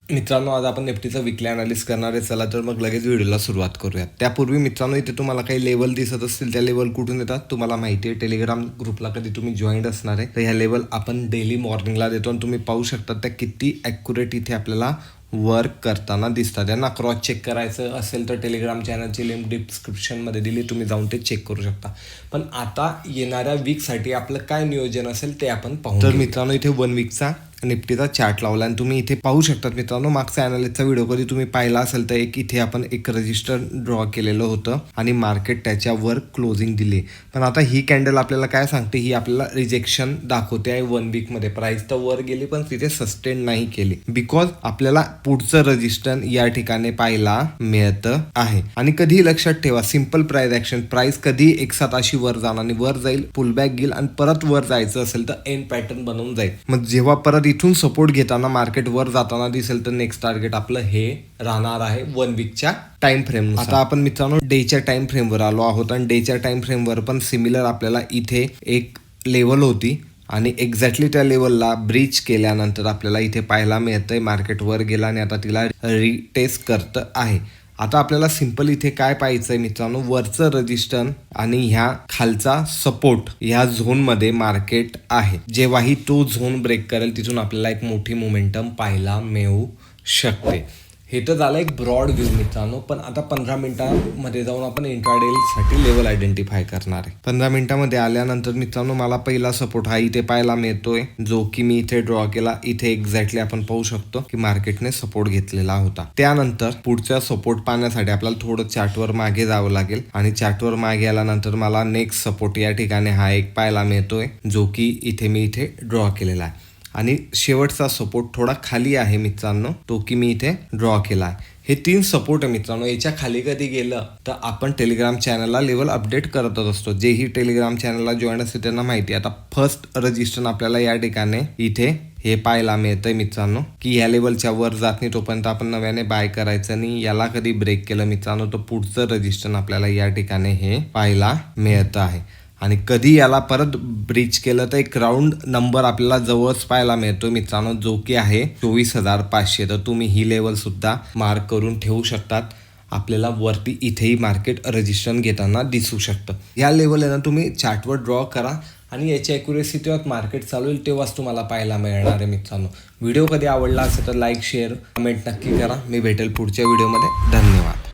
मित्रांनो, आज आपण निफ्टीचं विकली अनालिसिस करणार आहे. चला तर मग लगेच व्हिडिओला सुरुवात करूयात. त्यापूर्वी मित्रांनो, इथे तुम्हाला काही लेवल दिसत असतील, त्या लेवल कुठून येतात तुम्हाला माहिती आहे. टेलिग्राम ग्रुपला कधी तुम्ही जॉईंड असणार आहे तर ह्या लेवल आपण डेली मॉर्निंगला देतो आणि तुम्ही पाहू शकता त्या किती ॲक्युरेट इथे आपल्याला वर्क करताना दिसतात. त्यांना क्रॉस चेक करायचं असेल तर टेलिग्राम चॅनलची लिंक डिस्क्रिप्शनमध्ये दिली, तुम्ही जाऊन ते चेक करू शकता. पण आता येणाऱ्या वीकसाठी आपलं काय नियोजन असेल ते आपण पाहू. तर मित्रांनो, इथे 1 वीकचा निफ्टीचा चार्ट लावला आणि तुम्ही इथे पाहू शकतात मित्रांनो, मागचा अनालिसिसचा व्हिडिओ कधी तुम्ही पाहिला असेल तर इथे आपण एक रजिस्टर ड्रॉ केलेलं होतं आणि मार्केट त्याच्यावर क्लोजिंग दिली. पण आता ही कॅन्डल आपल्याला काय सांगते, ही आपल्याला रिजेक्शन दाखवते आहे 1 वीकमध्ये. प्राइस तर वर गेली पण तिथे सस्टेन नाही केली, बिकॉज आपल्याला पुढचं रजिस्टर या ठिकाणी पाहायला मिळतं आहे. आणि कधीही लक्षात ठेवा, सिंपल प्राइस ऍक्शन, प्राइस कधी एकसाथ अशी वर जाणार आणि वर जाईल, पुलबॅक घेईल आणि परत वर जायचं असेल तर एंड पॅटर्न बनवून जाईल. मग जेव्हा परत इथून सपोर्ट घेताना मार्केट वर जाताना दिसेल तर नेक्स्ट टार्गेट आपलं हे राहणार आहे 1 वीकच्या टाइम फ्रेम. आता आपण मित्रांनो डेच्या टाइम फ्रेमवर आलो आहोत आणि डेच्या टाइम फ्रेमवर पण सिमिलर आपल्याला इथे एक लेवल होती आणि एक्झॅक्टली त्या लेवलला ब्रीच केल्यानंतर आपल्याला इथे पाहायला मिळतंय मार्केट वर गेला आणि आता तिला रिटेस्ट करत आहे. आता आपल्याला सिंपल इथे काय पाहायचंय मित्रांनो, वरचं रजिस्टर आणि ह्या खालचा सपोर्ट ह्या झोनमध्ये मार्केट आहे. जेव्हाही तो झोन ब्रेक करेल तिथून आपल्याला एक मोठी मोमेंटम पाहायला मिळू शकते. हे तर झालं एक ब्रॉड व्ह्यू मित्रांनो. पण आता 15 मिनिटांमध्ये जाऊन आपण इंट्राडेसाठी लेवल आयडेंटिफाय करणार आहे. 15 मिनिटांमध्ये आल्यानंतर मित्रांनो, मला पहिला सपोर्ट हा इथे पाहायला मिळतोय, जो की मी इथे ड्रॉ केला. इथे एक्झॅक्टली आपण पाहू शकतो की मार्केटने सपोर्ट घेतलेला होता. त्यानंतर पुढचा सपोर्ट पाहण्यासाठी आपल्याला थोडं चार्टवर मागे जावं लागेल आणि चार्टवर मागे आल्यानंतर मला नेक्स्ट सपोर्ट या ठिकाणी हा एक पाहायला मिळतोय, जो की मी इथे ड्रॉ केलेला आहे. आणि शेवटचा सपोर्ट थोडा खाली आहे मित्रांनो, तो की मी इथे ड्रॉ केला आहे. हे 3 सपोर्ट आहे मित्रांनो. याच्या खाली कधी गेलं तर आपण टेलिग्राम चॅनलला लेवल अपडेट करतच असतो. जेही टेलिग्राम चॅनलला जॉईन असते त्यांना माहिती आहे. आता फर्स्ट रजिस्टर आपल्याला या ठिकाणी इथे हे पाहायला मिळतंय मित्रांनो की या लेवलच्या वर जात नाही तोपर्यंत आपण नव्याने बाय करायचं आणि याला कधी ब्रेक केलं मित्रांनो तर पुढचं रजिस्टर आपल्याला या ठिकाणी हे पाहायला मिळतं आहे. आणि कधी याला परत ब्रीच केलं तर एक राऊंड नंबर आपल्याला जवळच पाहायला मिळतो मित्रांनो, जो की आहे 24,500. तर तुम्ही ही लेवल सुद्धा मार्क करून ठेवू शकतात. आपल्याला वरती इथेही मार्केट रजिस्टर घेताना दिसू शकतं. या लेवल आहे ना, तुम्ही चार्टवर ड्रॉ करा आणि याची ॲक्युरेसी तेव्हा मार्केट चालू होईल तेव्हाच तुम्हाला पाहायला मिळणार आहे मित्रांनो. व्हिडिओ कधी आवडला असेल तर लाईक, शेअर, कमेंट नक्की करा. मी भेटेल पुढच्या व्हिडिओमध्ये. धन्यवाद.